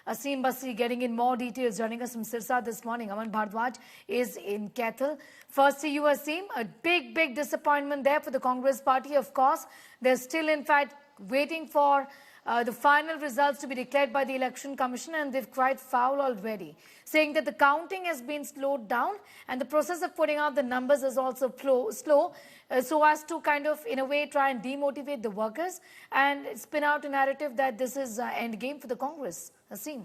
Asim Basri getting in more details, joining us from Sirsa this morning. Aman Bhardwaj is in Kaithal. First to you, Asim. A big disappointment there for the Congress party, of course. They're still, in fact, waiting for the final results to be declared by the Election Commission, and they've cried foul already, saying that the counting has been slowed down and the process of putting out the numbers is also slow, so as to kind of, in a way, try and demotivate the workers and spin out a narrative that this is end game for the Congress. Asim.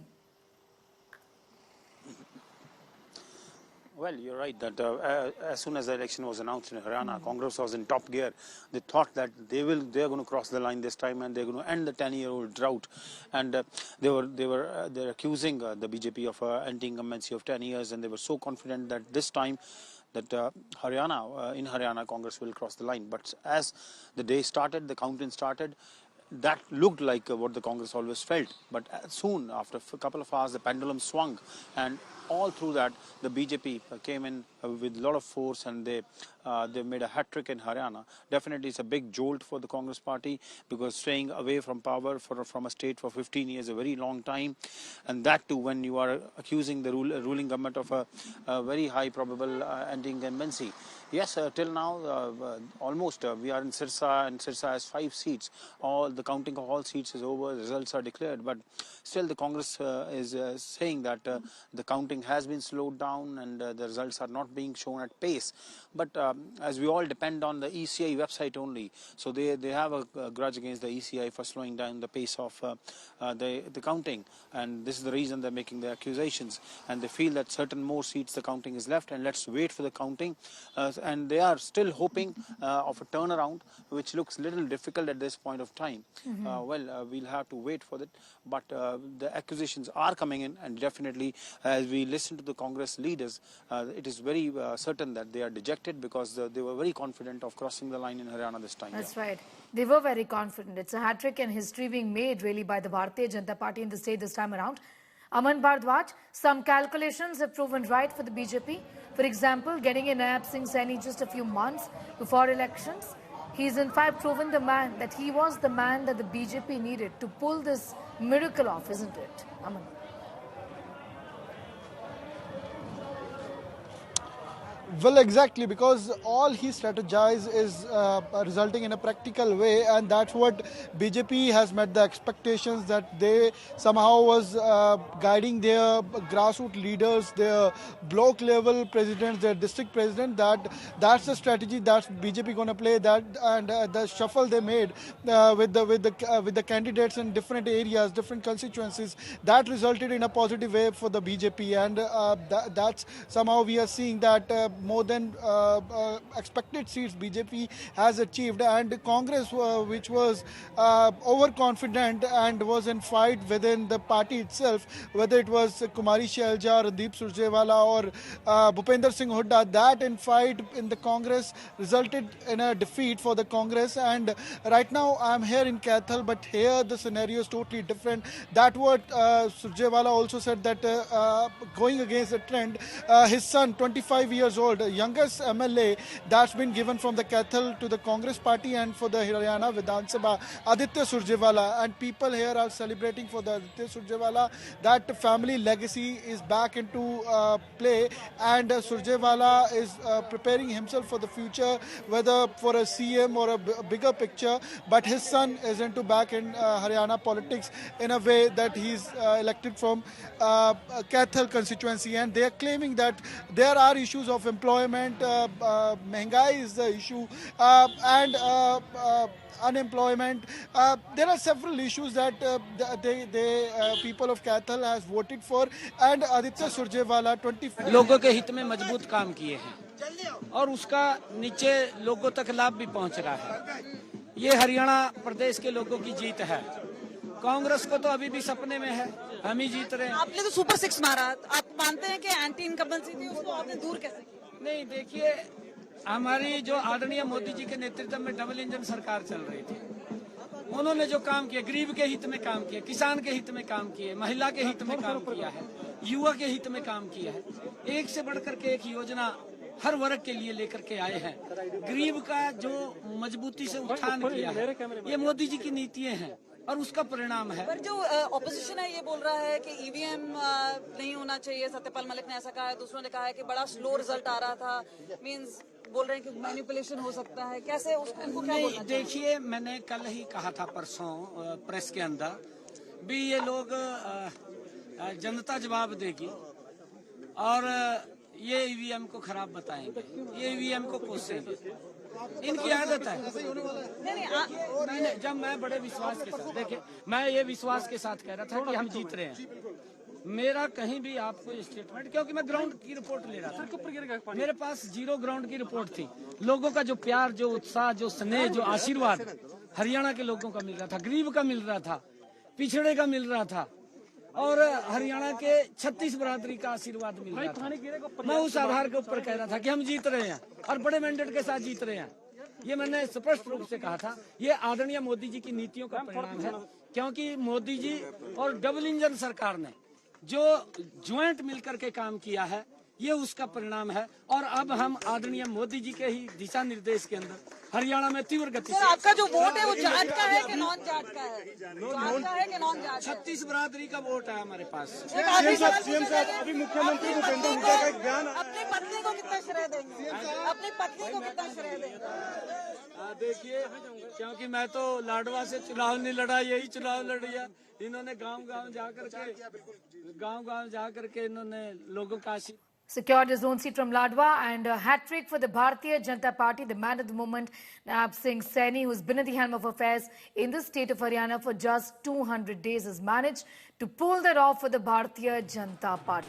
Well, you're right that as soon as the election was announced in Haryana, Congress was in top gear. They thought that they're going to cross the line this time and they're going to end the 10-year-old drought. And they're accusing the BJP of anti-incumbency of 10 years, and they were so confident that this time that in Haryana, Congress will cross the line. But as the day started, the counting started, that looked like what the Congress always felt. But soon, after a couple of hours, the pendulum swung, and all through that, the BJP came in with a lot of force, and they made a hat-trick in Haryana. Definitely, it's a big jolt for the Congress party, because staying away from power from a state for 15 years is a very long time, and that too when you are accusing the ruling government of a very high probable anti-incumbency. Yes, till now, almost we are in Sirsa, and Sirsa has 5 seats. The counting of all seats is over, the results are declared, but still the Congress is saying that the counting has been slowed down and the results are not being shown at pace. But as we all depend on the ECI website only, so they have a grudge against the ECI for slowing down the pace of the counting, and this is the reason they're making the accusations, and they feel that certain more seats the counting is left, and let's wait for the counting. And they are still hoping of a turnaround, which looks a little difficult at this point of time. We'll have to wait for it, but the accusations are coming in, and definitely as we listen to the Congress leaders, it is very certain that they are dejected, because they were very confident of crossing the line in Haryana this time. That's right. They were very confident. It's a hat-trick and history being made really by the Bharatiya Janata Party in the state this time around. Aman Bhardwaj, some calculations have proven right for the BJP. For example, getting in Nayab Singh Saini just a few months before elections. He's in fact proven that he was the man that the BJP needed to pull this miracle off, isn't it, Aman? Well, exactly, because all he strategized is resulting in a practical way, and that's what BJP has met the expectations, that they somehow was guiding their grassroots leaders, their block level presidents, their district president. That's the strategy that BJP going to play. That and the shuffle they made with the candidates in different areas, different constituencies, that resulted in a positive way for the BJP, and that's somehow we are seeing that. More than expected seats BJP has achieved, and Congress, which was overconfident and was in fight within the party itself, whether it was Kumari Shailja, Randeep Surjewala or Bhupender Singh Hooda, that in fight in the Congress resulted in a defeat for the Congress. And right now I'm here in Kaithal, but here the scenario is totally different. That what Surjewala also said, that going against the trend, his son, 25 years old, the youngest MLA that's been given from the Kaithal to the Congress party and for the Haryana Vidhan Sabha, Aditya Surjewala, and people here are celebrating for the Aditya Surjewala. That family legacy is back into play, and Surjewala is preparing himself for the future, whether for a CM or a bigger picture. But his son is into back in Haryana politics in a way that he's elected from Kaithal constituency, and they are claiming that there are issues of employment, Mehngai is the issue, and unemployment. There are several issues that people of Kaithal has voted for, and Aditya Surjewala 20 लोगों के हित में मजबूत काम किए हैं और उसका नीचे लोगों तक लाभ भी पहुंच रहा है। ये हरियाणा प्रदेश के लोगों की जीत है। कांग्रेस को तो अभी भी सपने में है, हम ही जीत रहे हैं। आपने तो सुपर 6 मारा, आप मानते हैं कि एंटी इनकम्बेंसी थी, उसको आपने दूर कैसे किया? नहीं, देखिए, हमारी जो आदरणीय मोदी जी के नेतृत्व में डबल इंजन सरकार चल रही थी, उन्होंने जो काम किया, गरीब के हित में काम किया, किसान के हित में काम किए, महिला के हित में काम किया है, युवा के हित में काम किया है। एक से बढ़कर के एक योजना हर वर्ग के लिए लेकर के आए हैं। गरीब का जो मजबूती से उत्थान किया है, ये मोदी जी की नीतियां हैं। और उसका परिणाम है। पर जो ऑपोजिशन है ये बोल रहा है कि ईवीएम नहीं होना चाहिए, सत्यपाल मलिक ने ऐसा कहा है, दूसरों ने कहा है कि बड़ा स्लो रिजल्ट आ रहा था, मींस बोल रहे हैं कि मैनिपुलेशन हो सकता है, कैसे उसको उनको क्या बोलना चाहिए? देखिए, मैंने कल ही कहा था परसों प्रेस के अंदर भी, ये लोग जनता जवाब देगी और ये ईवीएम को खराब बताएंगे, ये ईवीएम को कोसेंगे, इनकी आदत है। मैंने जब मैं बड़े विश्वास के साथ, देखिए मैं ये विश्वास के साथ कह रहा था कि हम जीत रहे हैं, मेरा कहीं भी आपको स्टेटमेंट, क्योंकि मैं ग्राउंड की रिपोर्ट ले रहा था, मेरे पास जीरो ग्राउंड की रिपोर्ट थी। लोगों का जो प्यार, जो उत्साह, जो स्नेह, जो आशीर्वाद हरियाणा के लोगों का मिल रहा था, गरीब का मिल रहा था, पिछड़े का मिल रहा था, और हरियाणा के 36 बरादरी का आशीर्वाद मिल रहा था। मैं उस आधार के ऊपर कह रहा था कि हम जीत रहे हैं और बड़े मैंडेट के साथ जीत रहे हैं। ये मैंने स्पष्ट रूप से कहा था। ये आदरणीय मोदी जी की नीतियों का परिणाम है, क्योंकि मोदी जी और डबल इंजन सरकार ने जो ज्वाइंट मिलकर के काम किया है, ये उसका परिणाम है। और अब हम आदरणीय मोदी जी के ही दिशा निर्देश के अंदर हरियाणा में तीव्र गति सर, आपका जो वोट है वो जाट का है कि नॉन जाट का है? जाट का है कि नॉन जाट? 36 बरादरी का वोट है हमारे पास। अभी मुख्यमंत्री भूपेंद्र हुड्डा का ज्ञान, अपनी पत्नी को कितना श्रेय देंगे? अपनी पत्नी को कितना श्रेय देंगे? देखिए, क्योंकि मैं तो लाडवा से चुनाव नहीं लड़ा, यही चुनाव लड़ लिया। इन्होंने गांव-गांव जाकर के इन्होंने लोगों का Secured his own seat from Ladwa, and a hat-trick for the Bharatiya Janata Party. The man of the moment, Nayab Singh Saini, who's been at the helm of affairs in the state of Haryana for just 200 days, has managed to pull that off for the Bharatiya Janata Party.